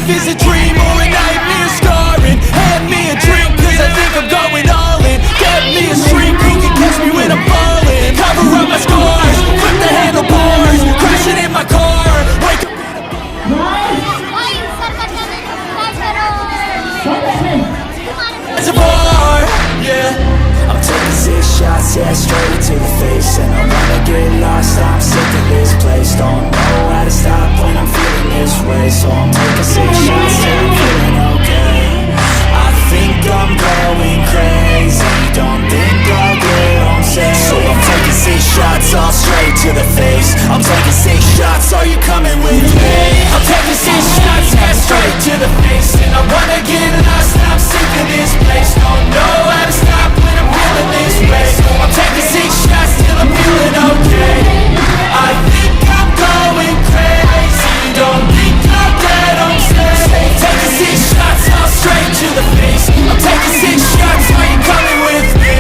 life is a dream or a nightmare scarring. Hand me a drink cause I think I'm going all in. Get me a shrink who can catch me when I'm falling. Cover up my scars, flip the handlebars, crashing in my car, wake up as a bar, yeah. I'm taking 6 shots, yeah, straight to the face. And I wanna get lost, I'm sick of this place. Don't know how to stop when I'm feeling this way. So I'm taking 6 shots till I'm feeling okay. I think I'm going crazy, don't think I'll get home safe. So I'm taking 6 shots, all straight to the face. I'm taking 6 shots, are you coming with me? I'm taking 6 shots, yeah, straight to the face. And I wanna get lost, I'm sick of this place. Don't know how to stop when I'm feeling this way. So I'm taking 6 shots till I'm feeling okay. I think I'm going crazy, don't think I'll get home safe. Taking 6 shots, all straight to the face. I'm taking 6 shots, are you coming with me?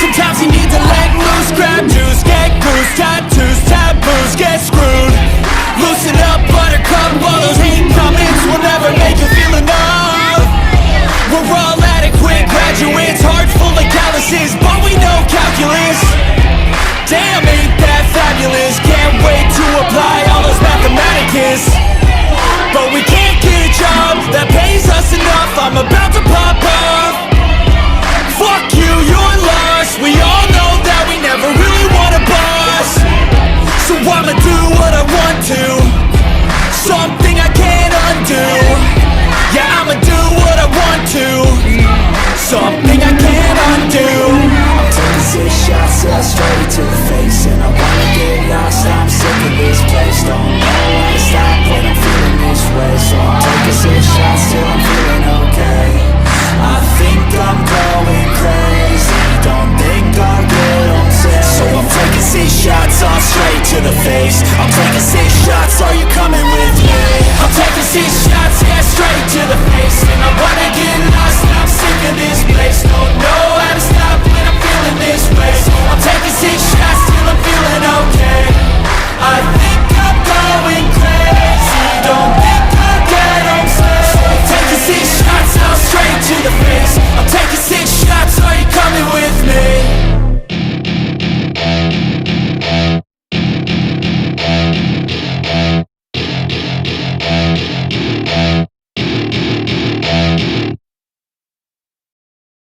Sometimes you need to let loose, grab juice, get goose, tattoos, taboos, get screwed. Loosen up, buttercup, all those hate comments will never make you feel enough. We're all adequate graduates, heart full of calluses, but we know calculus. Damn, ain't that fabulous? Can't wait to apply all those mathematicus. But we can't get a job that pays us enough, I'm about to pop off. Fuck you, you're lost, we all know that we never really want a boss. So I'ma do what I want to, something I can't undo. Yeah, I'ma do what I want to, something I can't undo. I'm taking 6 shots, yeah, straight to the face. And I wanna get lost, I'm sick of this place. Don't know how to stop when I'm feeling this way. So I'm taking 6 shots till I'm feeling okay. I think I'm going crazy, don't think I'll get home safe. So I'm taking 6 shots, all straight to the face. I'm taking 6 shots, are you coming with me? I'm taking 6 shots.